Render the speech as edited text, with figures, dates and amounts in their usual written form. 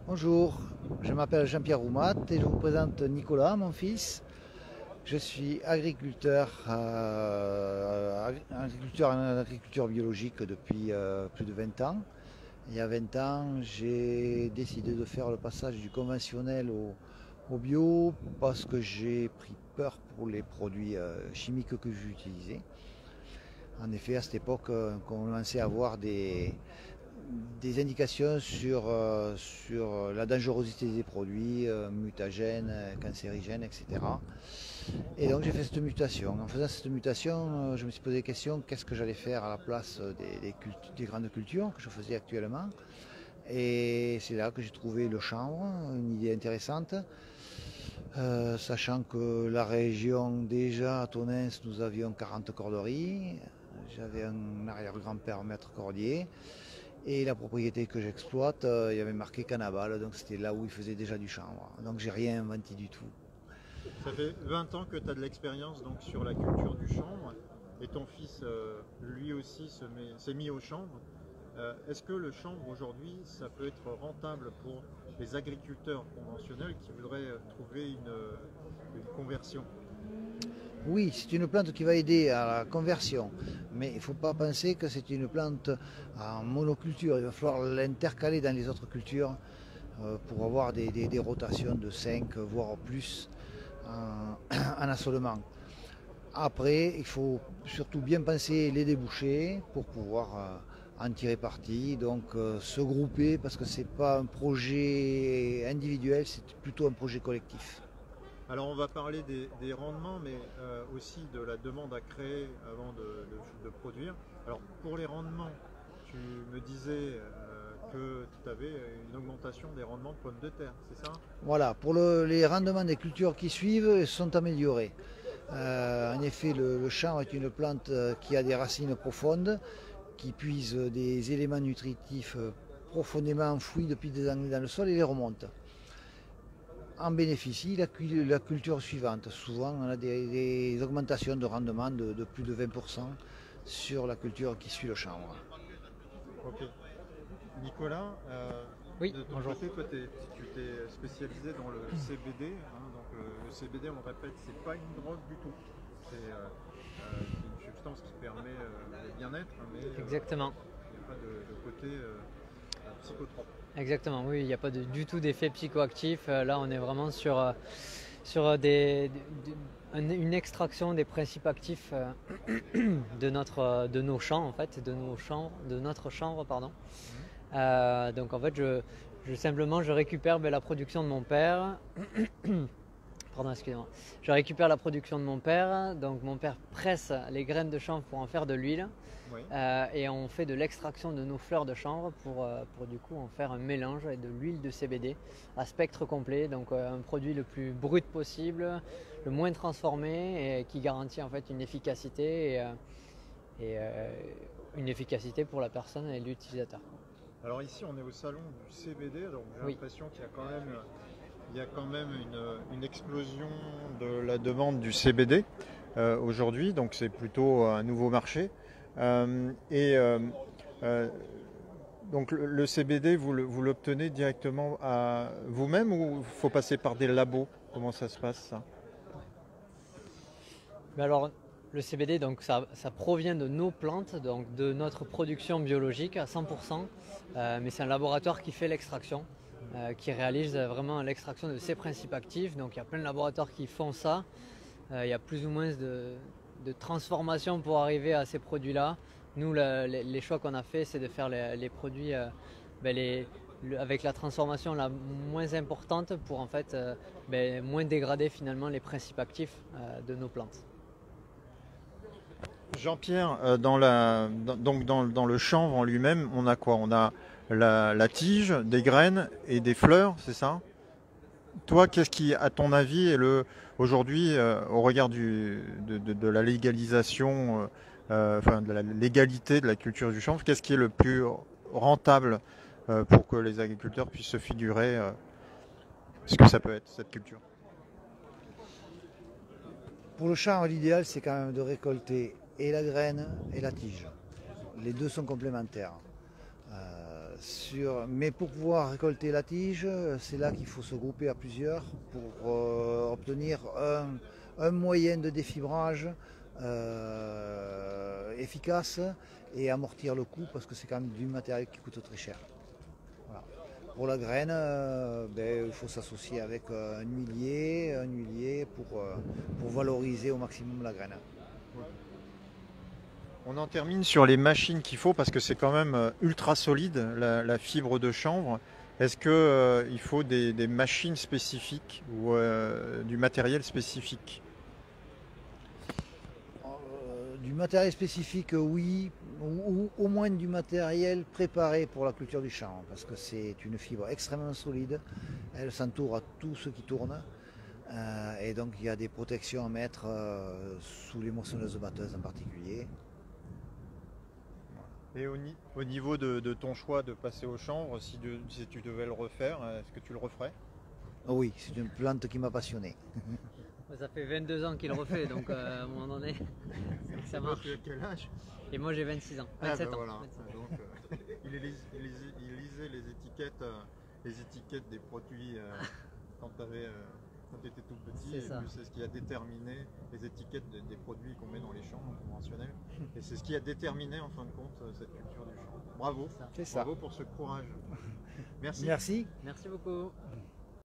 Bonjour, je m'appelle Jean-Pierre Roumat et je vous présente Nicolas, mon fils. Je suis agriculteur, en agriculture biologique depuis plus de 20 ans. Il y a 20 ans, j'ai décidé de faire le passage du conventionnel au bio parce que j'ai pris peur pour les produits chimiques que j'utilisais. En effet, à cette époque, on commençait à avoir des indications sur la dangerosité des produits, mutagènes, cancérigènes, etc. Et donc j'ai fait cette mutation. En faisant cette mutation, je me suis posé la question, qu'est-ce que j'allais faire à la place des grandes cultures que je faisais actuellement. Et c'est là que j'ai trouvé le chanvre, une idée intéressante. Sachant que la région, déjà à Tonnes, nous avions 40 corderies. J'avais un arrière-grand-père maître cordier. Et la propriété que j'exploite, il y avait marqué Canaval, donc c'était là où il faisait déjà du chanvre. Donc j'ai rien inventé du tout. Ça fait 20 ans que tu as de l'expérience donc sur la culture du chanvre et ton fils lui aussi s'est mis au chanvre. Est-ce que le chanvre aujourd'hui ça peut être rentable pour les agriculteurs conventionnels qui voudraient trouver une conversion? Oui, c'est une plante qui va aider à la conversion, mais il ne faut pas penser que c'est une plante en monoculture. Il va falloir l'intercaler dans les autres cultures pour avoir des rotations de 5 voire plus en assolement. Après, il faut surtout bien penser les débouchés pour pouvoir en tirer parti, donc se grouper parce que ce n'est pas un projet individuel, c'est plutôt un projet collectif. Alors on va parler des rendements, mais aussi de la demande à créer avant de produire. Alors pour les rendements, tu me disais que tu avais une augmentation des rendements de pommes de terre, c'est ça? Voilà, pour les rendements des cultures qui suivent sont améliorés. En effet, le chanvre est une plante qui a des racines profondes, qui puisent des éléments nutritifs profondément enfouis depuis des années dans le sol et les remontent. En bénéficie la culture suivante. Souvent, on a des augmentations de rendement de plus de 20% sur la culture qui suit le chanvre. Ok. Nicolas, Oui, de ton bonjour. côté, toi, tu t'es spécialisé dans le CBD. Donc le CBD, on le répète, c'est pas une drogue du tout. C'est une substance qui permet le bien-être, mais il Exactement. n'y a pas de côté psychotrope. Exactement, oui, il n'y a pas du tout d'effet psychoactif. Là, on est vraiment sur une extraction des principes actifs de nos champs, en fait, de notre chanvre, pardon. Donc, en fait, simplement, je récupère la production de mon père. Pardon, excusez-moi. Je récupère la production de mon père. Donc, mon père presse les graines de chanvre pour en faire de l'huile. Oui. Et on fait de l'extraction de nos fleurs de chanvre pour du coup en faire un mélange avec de l'huile de CBD à spectre complet, donc un produit le plus brut possible, le moins transformé et qui garantit en fait une efficacité une efficacité pour la personne et l'utilisateur. Alors ici, on est au salon du CBD, donc j'ai Oui. l'impression qu'il y a quand même une explosion de la demande du CBD aujourd'hui, donc c'est plutôt un nouveau marché. Euh, et euh, euh, donc le CBD, vous l'obtenez directement à vous-même ou il faut passer par des labos? Comment ça se passe ça? Mais alors le CBD, donc ça provient de nos plantes, donc de notre production biologique à 100%, mais c'est un laboratoire qui fait l'extraction. Qui réalise vraiment l'extraction de ces principes actifs. Donc il y a plein de laboratoires qui font ça. Il y a plus ou moins de transformation pour arriver à ces produits-là. Nous, les choix qu'on a fait, c'est de faire les produits avec la transformation la moins importante pour en fait moins dégrader finalement les principes actifs de nos plantes. Jean-Pierre, dans le chanvre en lui-même, on a quoi? On a la tige, des graines et des fleurs, c'est ça? Toi, qu'est-ce qui, à ton avis, est aujourd'hui, au regard de la légalisation, enfin de la légalité de la culture du chanvre, qu'est-ce qui est le plus rentable pour que les agriculteurs puissent se figurer ce que ça peut être, cette culture? Pour le chanvre, l'idéal, c'est quand même de récolter et la graine et la tige. Les deux sont complémentaires. Mais pour pouvoir récolter la tige, c'est là qu'il faut se grouper à plusieurs pour obtenir un moyen de défibrage efficace et amortir le coût parce que c'est quand même du matériel qui coûte très cher. Voilà. Pour la graine, il faut s'associer avec un huilier pour valoriser au maximum la graine. On en termine sur les machines qu'il faut parce que c'est quand même ultra solide la fibre de chanvre. Est-ce qu'il faut des machines spécifiques ou du matériel spécifique? Du matériel spécifique, oui, ou au moins du matériel préparé pour la culture du chanvre parce que c'est une fibre extrêmement solide. Elle s'entoure à tout ce qui tourne. Et donc il y a des protections à mettre sous les moissonneuses batteuses en particulier. Et au niveau de ton choix de passer au chanvre, si tu devais le refaire, est-ce que tu le referais? Oui, c'est une plante qui m'a passionné. Ça fait 22 ans qu'il le refait, donc à un moment donné, ça marche. Tu as quel âge? Et moi j'ai 26 ans, 27 ans. Voilà. 27 ans. Donc, il lisait les étiquettes des produits quand tu étais tout petit. Et c'est ce qui a déterminé les étiquettes des produits qu'on met dans les champs conventionnels. Et c'est ce qui a déterminé en fin de compte cette culture du champ. Bravo. C'est ça. Bravo pour ce courage. Merci. Merci. Merci beaucoup.